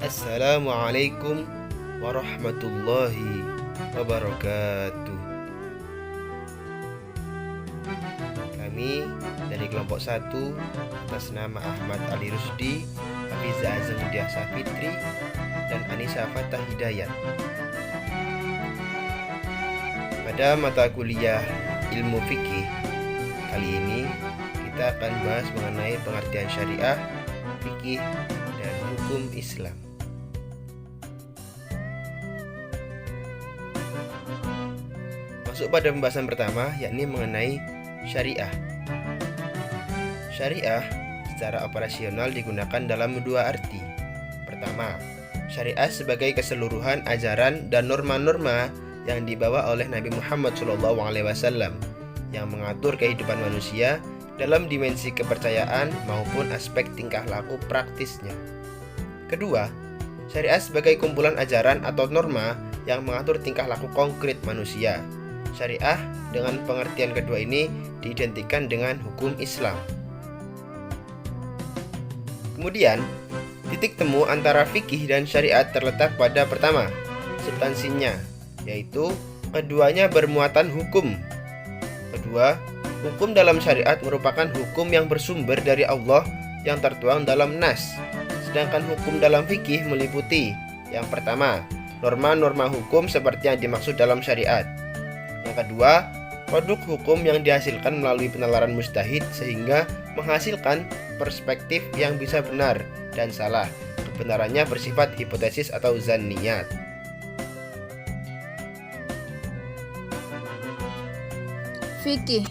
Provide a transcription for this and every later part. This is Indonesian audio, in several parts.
Assalamualaikum warahmatullahi wabarakatuh. Kami dari kelompok 1 atas nama Ahmad Ali Rusdi, Hafizah Azamudiyah Safitri, dan Anissa Fatah Hidayat. Pada mata kuliah ilmu fikih kali ini kita akan bahas mengenai pengertian syariah, fikih, dan hukum Islam. Masuk pada pembahasan pertama, yakni mengenai syariah. Syariah secara operasional digunakan dalam dua arti. Pertama, syariah sebagai keseluruhan ajaran dan norma-norma yang dibawa oleh Nabi Muhammad SAW yang mengatur kehidupan manusia dalam dimensi kepercayaan maupun aspek tingkah laku praktisnya. Kedua, syariah sebagai kumpulan ajaran atau norma yang mengatur tingkah laku konkret manusia. Syariah dengan pengertian kedua ini diidentikan dengan hukum Islam. Kemudian, titik temu antara fikih dan syariat terletak pada pertama, substansinya, yaitu keduanya bermuatan hukum. Kedua, hukum dalam syariat merupakan hukum yang bersumber dari Allah yang tertuang dalam nas. Sedangkan hukum dalam fikih meliputi yang pertama, norma-norma hukum seperti yang dimaksud dalam syariat. Yang kedua, produk hukum yang dihasilkan melalui penalaran mujtahid sehingga menghasilkan perspektif yang bisa benar dan salah. Kebenarannya bersifat hipotesis atau zanniyat. Fikih.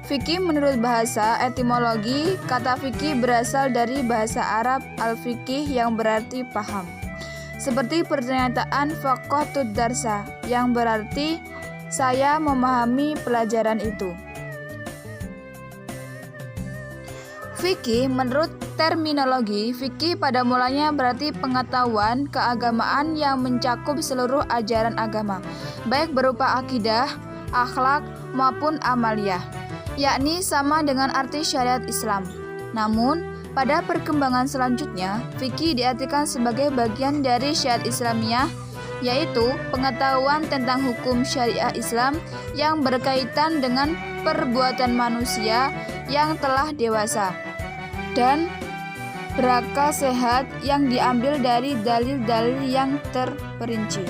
Fikih menurut bahasa etimologi, kata fikih berasal dari bahasa Arab al-fiqih yang berarti paham. Seperti pernyataan faqahtud darsa yang berarti saya memahami pelajaran itu. Fikih menurut terminologi, fikih pada mulanya berarti pengetahuan keagamaan yang mencakup seluruh ajaran agama, baik berupa akidah, akhlak, maupun amaliyah, yakni sama dengan arti syariat Islam. Namun, pada perkembangan selanjutnya, fikih diartikan sebagai bagian dari syariat Islamiyah, yaitu pengetahuan tentang hukum syariah Islam yang berkaitan dengan perbuatan manusia yang telah dewasa dan berakal sehat yang diambil dari dalil-dalil yang terperinci.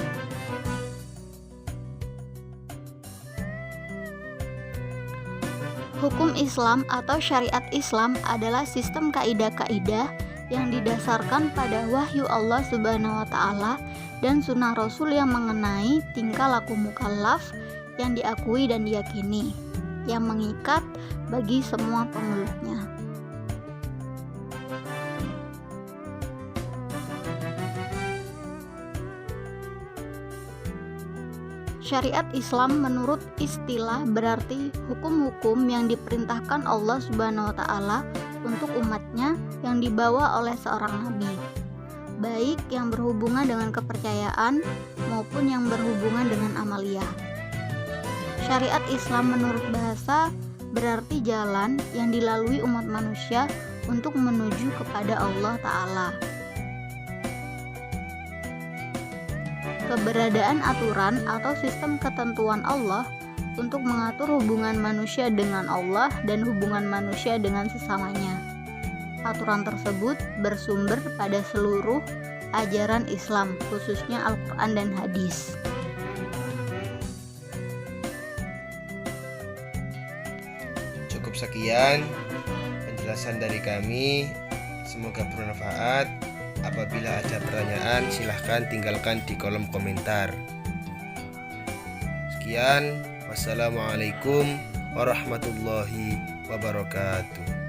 Hukum Islam atau syariat Islam adalah sistem kaidah-kaidah yang didasarkan pada wahyu Allah Subhanahu wa Ta'ala dan sunnah Rasul yang mengenai tingkah laku mukallaf yang diakui dan diyakini, yang mengikat bagi semua pemeluknya. Syariat Islam menurut istilah berarti hukum-hukum yang diperintahkan Allah Subhanahu wa Ta'ala untuk umatnya yang dibawa oleh seorang nabi, baik yang berhubungan dengan kepercayaan maupun yang berhubungan dengan amaliyah. Syariat Islam menurut bahasa berarti jalan yang dilalui umat manusia untuk menuju kepada Allah Ta'ala. Keberadaan aturan atau sistem ketentuan Allah untuk mengatur hubungan manusia dengan Allah dan hubungan manusia dengan sesamanya. Aturan tersebut bersumber pada seluruh ajaran Islam, khususnya Al-Quran dan Hadis. Cukup sekian penjelasan dari kami, semoga bermanfaat. Apabila ada pertanyaan, silahkan tinggalkan di kolom komentar. Sekian, wassalamualaikum warahmatullahi wabarakatuh.